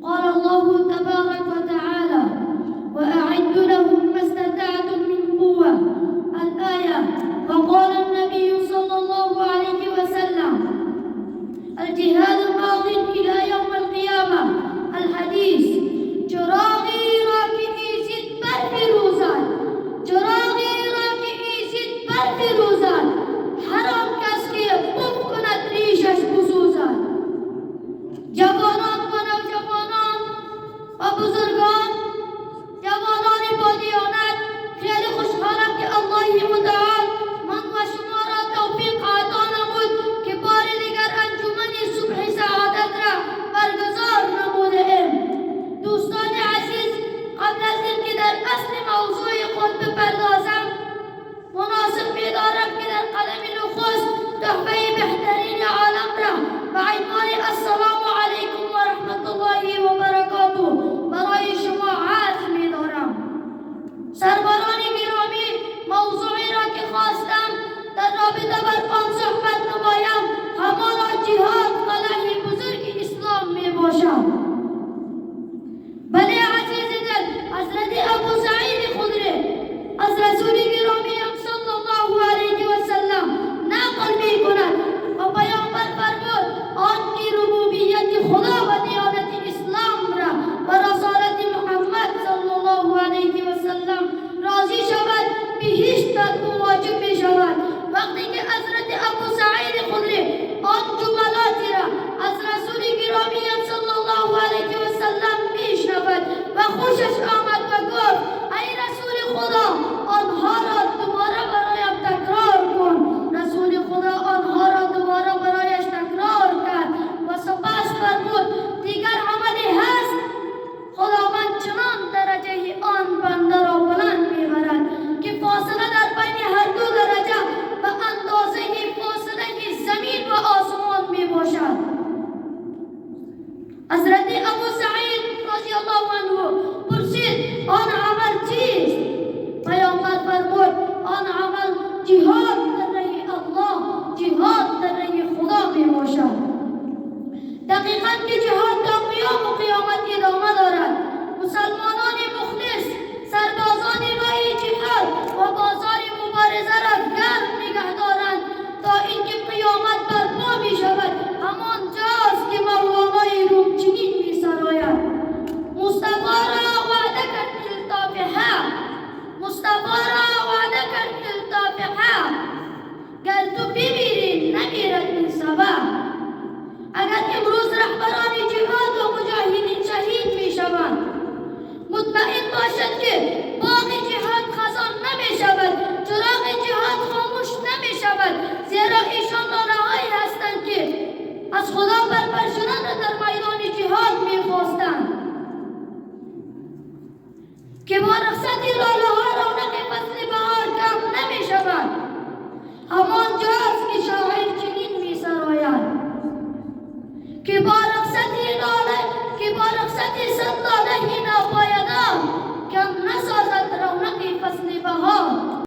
قال الله تبارك وتعالى: وأعد لهم ما استطعتم من قوة. الآية. وقال النبي صلى الله عليه وسلم: الجهاد ماض إلى يوم القيامة. الحديث. چراغی را که ایزد برفروزد، چراغی را که ایزد برفروزد، هر آن کس که خوب کند ریشش بسوزد. جوانان و نوجوانان و بزرگان، جوانان با دیانت، خیلی خوشحالم که الله متعال من و شما را توفیق عطا نمود که بار دیگر انجمن صبح سعادت را برگزار نموده ایم. دوستان عزیز، قبل از اینکه در اصل موضوع خود بپردازم، مناسب می‌دارم که در قدم نخست تحفه بهترین عالم را به عنوان السلام علیکم و رحمت الله و برکاته برای شما عرض می‌دارم. سروران گرامی، موضوعی را که خواستم در رابطه بر آن صحبت نمایم همان جهاد قلعه بزرگ اسلام میباشد. بله عزیز دل، حضرت ابو سعید خدری از رسول گرامی صلی الله علیه و سلم نقل میکند و پیامبر فرمود: آنکه ربوبیت خدا و دیانت اسلام را و رسالت محمد صلی الله علیه و سلم راضی شود، بهشت بر او واجب می شود. وقتی که حضرت ابو سعید خدری آن جملاتی را از رسول گرامی صلی الله علیه و سلم میشنود و خوشش آمد و گفت: ای رسول خدا، آنها را دوباره برایم تکرار کن. رسول خدا آنها را دوباره برایش تکرار کرد و سپس فرمود: دیگر عملی هست؟ خداوند چنان درجه آن بنده را بلند میبرد که فاصله در بین هر دو درجه به اندازه فاصله زمین و آسمان میباشد. حضرت ابو سعید رضی الله عنه پرسید: آن عمل چیست؟ پیامبر فرمود: آن عمل جهاد در راه الله، جهاد در راه خدا میباشد. دقیقاً که جهاد تا قیام و قیامت ادامه دارد. مسلمانان مخلص سربازان راه جهاد و بازار مبارزه را گرم نگه دارند تا اینکه قیامت برپا می شود. همان جاست که مولانای روم چنین می سراید: مصطفی را وعده کرد الطاف حق، مصطفی را وعده کرد الطاف حق، گر تو بمیری نمیرد این سبب. اگر امروز رهبران جهاد و مجاهدین شهید می شوند، مطمئن باشد که باغ جهاد خزان نمی شود، چراغ جهاد خاموش نمی شود، زیرا ایشان لاله‌هایی هستند که از خدا برپر شدن را در میدان جهاد می خواستند که با رخصت لاله‌ها رونق فصل بهار کم نمی شود. همان جاست که شاعر چنین می سراید که با رخصت صد لاله ناپایدار کم نسازد